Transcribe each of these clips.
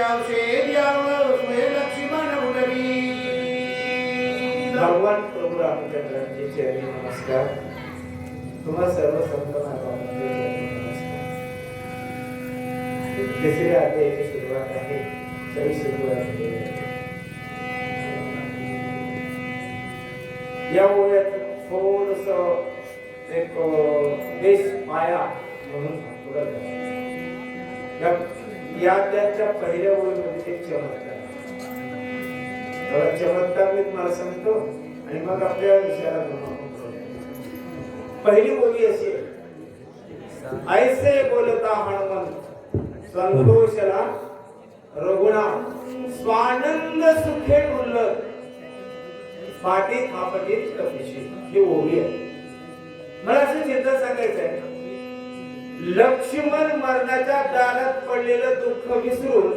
औषध यावं स्वयं लक्ष्मण उडवी. भगवान प्रभू रामचंद्रांचे चरणी नमस्कार. तुम्हा सर्व संत महात्मांचे चरणी नमस्कार. तिसऱ्या अध्यायाची सुरुवात आहे. सही सुरुवात या ओळ्यात थोडस एक देश माया म्हणून सांगतो. या त्याच्या पहिल्या ओळीमध्ये एक चमत्कार. चमत्कार मी तुम्हाला सांगतो आणि मग आपल्या विषयाला पहिली ओळी अशी ऐसे बोलता हनुमंत संतोषला रघुनाथ स्वानंद सुखे उल्लत पाठी थापटीत कपिशी. ही ओळी आहे. मला असं चिंता सांगायचं आहे. लक्ष्मण मरणाच्या दारात पडलेलं दुःख विसरून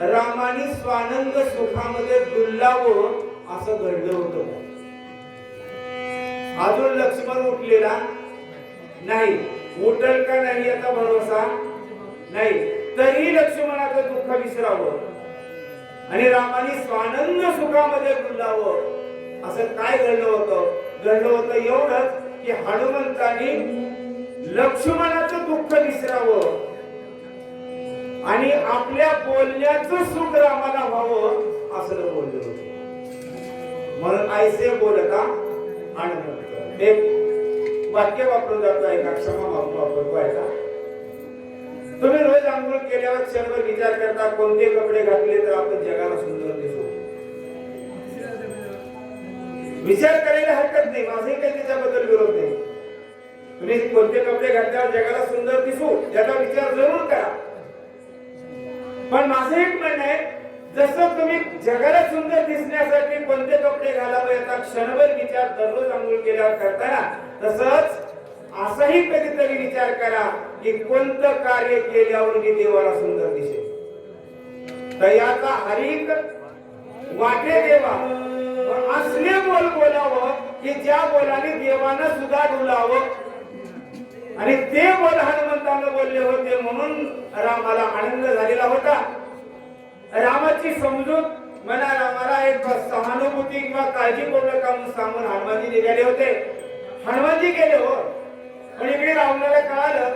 रामाने स्वानंद सुखामध्ये डुललावं असं घडलं होतं. अजून लक्ष्मण उठलेला नाही. उठल का नाही याचा भरोसा नाही. तरी लक्ष्मणाचं दुःख विसरावं आणि रामाने स्वानंद सुखामध्ये डुललावं असं काय घडलं होतं. घडलं होतं एवढंच की हनुमंताने लक्ष्मणाचं दुःख विसरावं आणि आपल्या बोलण्याचं सुख रामाला व्हावं असं बोललं होतं. म्हणून ऐसे बोलता हनुमंत. एक वाक्य वापरून जातो आहे का, क्षमा वापरतो आहे का. तुम्ही रोज आंघोळ केल्यावर क्षणभर विचार करता कोणते कपडे घातले तर आपण जगाला सुंदर दिसू. विचार करायला हरकत नाही. माझे काही त्याच्याबद्दल विरोध नाही. तुम्ही कोणते कपडे घातल्यावर जगाला सुंदर दिसू याचा विचार जरूर करा. पण माझं एक म्हणणं आहे, जसं तुम्ही जगाला सुंदर दिसण्यासाठी कोणते कपडे घालावे याचा क्षणभर विचार दररोज आंघोळ केल्यावर करताना, तसंच असाही कधीतरी विचार करा की कोणतं कार्य केल्यावर मी देवाला सुंदर दिसेल. तयाचा हरिक वाटे देवा असले बोल बोलावं की ज्या बोलाने देवानं सुद्धा डुलावं. आणि ते बोल हनुमंतानं बोलले होते म्हणून रामाला आनंद झालेला होता. रामाची समजूत म्हणा, रामाला एक सहानुभूती किंवा काळजी करू नका म्हणून सांगून हनुमानजी निघाले होते. हनुमानजी गेले हो, पण इकडे रावणाला कळालं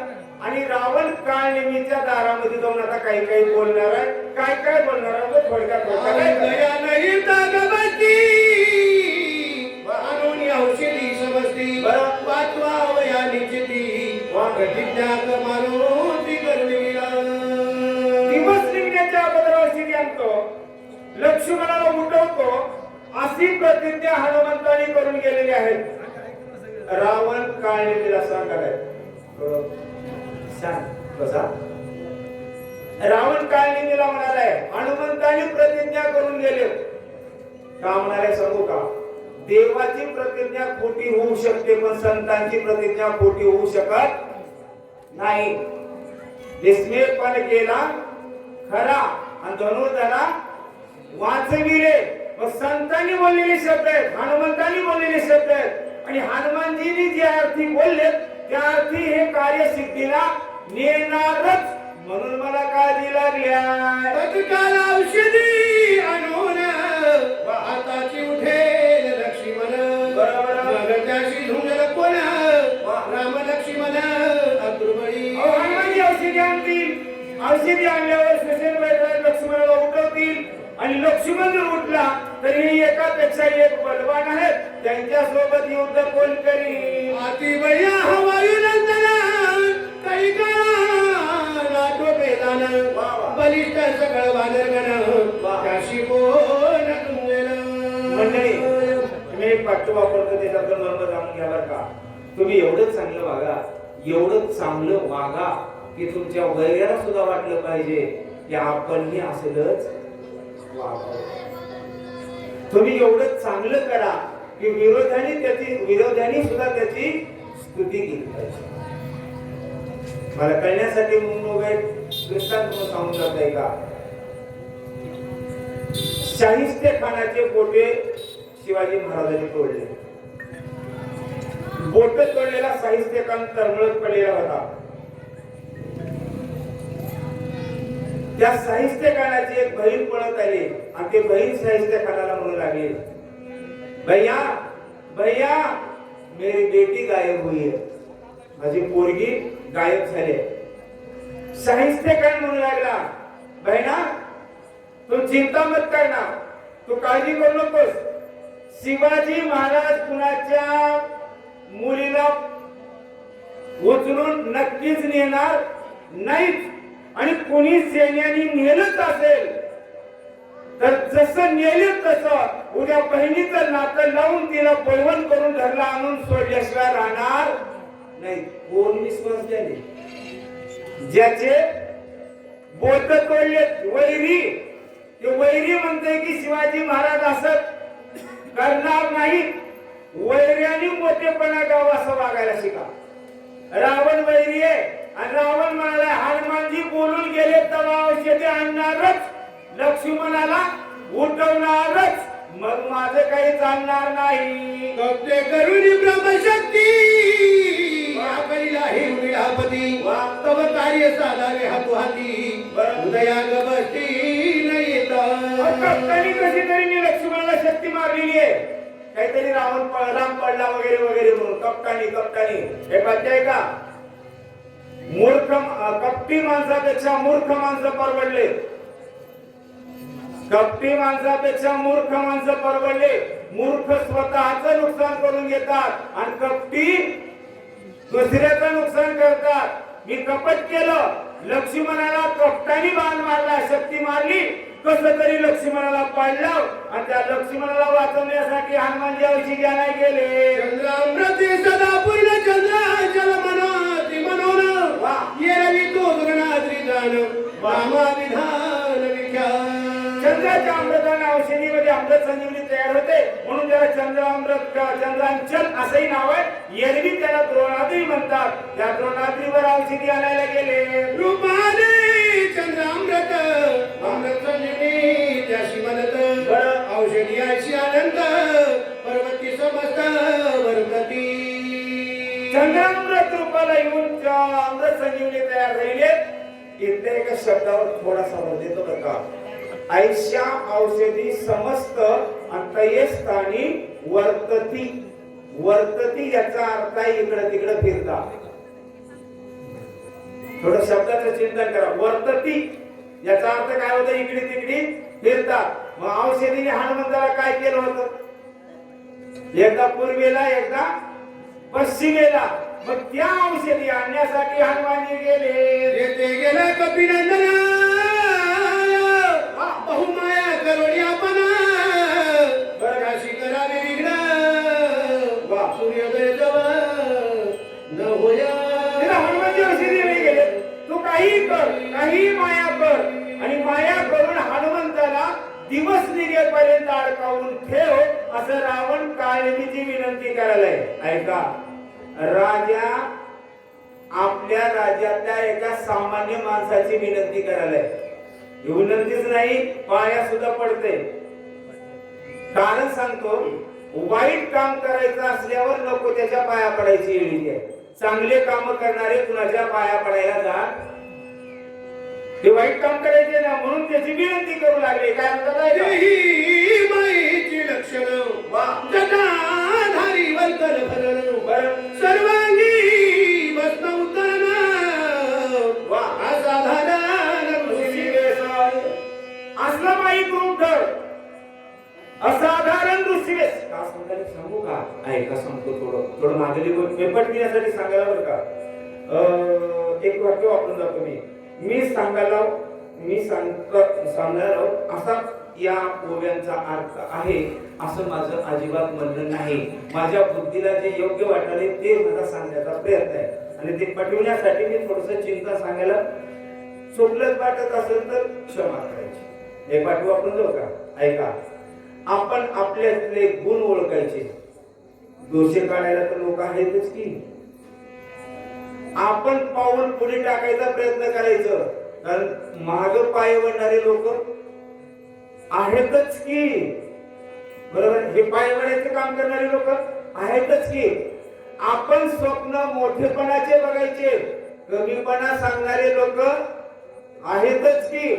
आणि रावण काळ नेहमीच्या दारामध्ये जाऊन आता काही काही बोलणार आहे. काय काय बोलणार आहे थोडक्यात औषधी समजती वाचवा वया निश्चिती प्रतिज्ञात मारुती करविला. दिवस निघण्याच्या अगोदर आणतो, लक्ष्मणाला उठवतो अशी प्रतिज्ञा हनुमंताने करून गेलेली आहे. रावण काळने तिला सांगाय सांग कसा. रावण काळने तिला म्हणालाय हनुमंताने प्रतिज्ञा करून गेले. का म्हणाले सांगू का. देवाची प्रतिज्ञा खोटी होऊ शकते पण संतांची प्रतिज्ञा खोटी होऊ शकत नाही. निस्मेळपण केला खरा आणि धनुर्धरा वाचविले. मग संतांनी बोललेले शब्द आहेत, हनुमंतांनी बोललेले शब्द आहेत आणि हनुमानजींनी जे अर्थी बोलले त्या अर्थी हे कार्य सिद्धीला नेणारच. म्हणून मला काळजी लागल्या तत्काल औषधी आणून हाताची उठेल लक्ष्मण. बरोबर त्याशी धुंगल कोण राम लक्ष्मण अग्रबळी. हनुमानजी औषधी आणतील. औषधी आणल्यावर सुसेन लक्ष्मणाला उठवतील आणि लक्ष्मण जर उठला तरी एकापेक्षा एक बलवान आहेत. त्यांच्या सोबत युद्ध कोण करी. अति बळ्या हवायुनंदन काही बलिष्ठ सगळं बादरगण त्याशी कोण तुंगेल. मंडळी तुम्ही एक वाक्य वापरतो त्याच्यातून बरोबर जाणून घ्या बरं का. तुम्ही एवढं चांगलं वागा, एवढं चांगलं वागा की तुमच्या वैऱ्याला सुद्धा वाटलं पाहिजे की आपणही असलंच वागावं. तुम्ही एवढं चांगलं करा की विरोधाने सुद्धा त्याची स्तुती केली पाहिजे. मला कळण्यासाठी दृष्टांत सांगून जात आहे का. शाहिस्ते खानाचे बोटे शिवाजी महाराजांनी तोडले. बोट तोडलेला शाहिस्ते खान तरमळत पडलेला होता. त्या साहित्य खानाची एक बहीण पळत आली आणि ते बहीण साहित्य खानाला म्हणू लागली, भैया भैया मेरी बेटी गायब हुई है, माझी पोरगी गायब झाली. साहित्य खान म्हणू लागला, बहिणा तू चिंता मत करना, तू काळजी करू नकोस. शिवाजी महाराज कुणाच्या मुलीला उचलून नक्कीच नेणार नाहीत आणि कोणी सैन्याने नेलंच असेल तर जसं नेलं तसं उद्या बहिणीचं नातं लावून तिला पैवण करून घरला आणून सोडल्याशिवाय राहणार नाही. कोण विश्वास द्याले? ज्याचे बोट तोडले वैरी, ते वैरी म्हणते की शिवाजी महाराज असं करणार नाही. वैर्याने मोठेपणा गाव असं वागायला शिका. रावण वैरी आहे आणि रावण म्हणाला हनुमानजी बोलून गेले तेव्हा औषधे आणणारच, लक्ष्मणाला उठवणारच, मग माझं काही चालणार नाही. कपटे करून ब्रह्मशक्ती हे विलापती तव कार्य साधावे हातोहाती उदया गबती न येता. कप्तानी कशी तरी मी लक्ष्मणाला शक्ती मारलेली आहे, काहीतरी राम पडला वगैरे वगैरे म्हणून. कप्तानी हे पाहिजे का? मूर्ख कपटी माणसापेक्षा मूर्ख माणसं परवडले. कपटी माणसापेक्षा मूर्ख माणसं परवडले. मूर्ख स्वतःचं नुकसान करून घेतात आणि कपटी दुसऱ्याचं नुकसान करतात. मी कपट केलं, लक्ष्मणाला कपटाने बाण मारला, शक्ती मारली, कसं तरी लक्ष्मणाला पाडलं आणि त्या लक्ष्मणाला वाचवण्यासाठी हनुमानजी औषधी आणायला गेले. चंद्रामृती सदा पूर्ण चंद्र जल मनाती मनोन येरवी तो गगनाद्री जाण वामा विधान विख्यात. चंद्राच्या अमृताने औषधीमध्ये अमृत संजीवनी तयार होते म्हणून त्याला चंद्रामृत चंद्रांचल असंही नाव आहे. एरवी त्याला द्रोणाद्री म्हणतात. त्या द्रोणाद्रीवर औषधी आणायला गेले. रूपाने चंद्रामृत अमृत संजीवनी त्याशी म्हणत औषधी अशी आनंद पर्वती समस्त वर्तती. चंद्रामृत रूपाला येऊन अमृत संजीवनी तयार झालेली आहे. इथे एका शब्दावर थोडासा भर देतो बरं का. ऐशा औषधी समस्त अंतयस्थानी वर्तती. वर्तती याचा अर्थ आहे इकडे तिकडे फिरता. थोडं शब्दाचं चिंतन करा. वर्तती याचा अर्थ काय होतं? इकडे तिकडे फिरतात. मग औषधीने हनुमंताला काय केलं होतं? एकदा पूर्वेला एकदा पश्चिमेला. मग त्या औषधी आणण्यासाठी हनुमानजी गेले. येथे गेला कपिनंदन बहुमाया करोडी आपण बरगाशी करावी विघ्न सूर्योदय जवळ न होया. हनुमानजी औषधी नाही गेले. तू काही कर, काही माया कर आणि माया करून हनुमंताला दिवस निघेपर्यंत अडकावून ठेव असं रावण काळजीची विनंती करायलाय. ऐका, राजा आपल्या राज्यातल्या एका सामान्य माणसाची विनंती करायलाय. विनंतीच नाही, पाया सुद्धा पडते. कारण सांगतो, वाईट काम करायचं असल्यावर नको त्याच्या पाया पडायची येळी आहे. चांगले काम करणारे कुणाच्या पाया पडायला जात. ते वाईट काम करायचे ना म्हणून त्याची विनंती करू लागले. काय म्हणतात? माईची लक्षण जटाधारी वल्कल भरण सर्वांगी बसना उतरण असाधारण ऋषी वेश. असला माईक रूप धर, असाधारण ऋषीवेश. का सांगायला सांगू का? ऐका, सांगतो. थोडं मागली पेपट घेण्यासाठी सांगायला बरं का. एक वाक्य वापरून जातो मी सांगणार असा या ओव्यांचा अर्थ आहे असं माझं अजिबात म्हणणं नाही. माझ्या बुद्धीला जे योग्य वाटले ते मला सांगण्याचा प्रयत्न आहे आणि ते पटवण्यासाठी मी थोडस चिंता सांगायला चुकलंच वाटत असेल तर क्षमा करायची. एक वाक्य वापरून जाऊ का? ऐका, आपण आपल्यातले गुण ओळखायचे. दोषे काढायला तर लोक आहेतच की. आपण पाऊल पुढे टाकायचा प्रयत्न करायचं. कारण माग पाय वळणारे लोक आहेतच की. बरोबर? हे पाय वळायचं काम करणारे लोक आहेतच की. आपण स्वप्न मोठेपणाचे बघायचे, कमीपणा सांगणारे लोक आहेतच की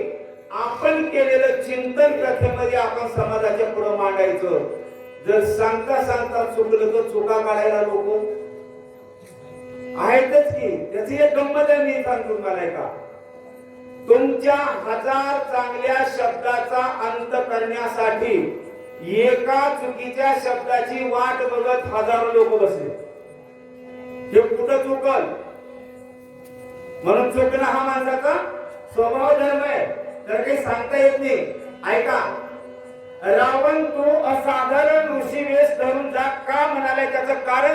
आपण केलेलं चिंतन कथेमध्ये आपण समाजाच्या पुढे मांडायचं. जर सांगता सांगता चुकलं तर चुका काढायला लोक आहेतच की. त्याची एक गंमत आहे, मी सांगतो तुम्हाला का. तुमच्या 1000 चांगल्या शब्दाचा अंत करण्यासाठी एका चुकीच्या शब्दाची वाट बघत हजारो लोक बसले. हे कुठं चुकल म्हणून चुकणं हा माणसाचा स्वभाव धर्म आहे, तर काही सांगता येत नाही. ऐका, रावण तो असाधारण ऋषी वेश धरून जा का म्हणाले, त्याचं कारण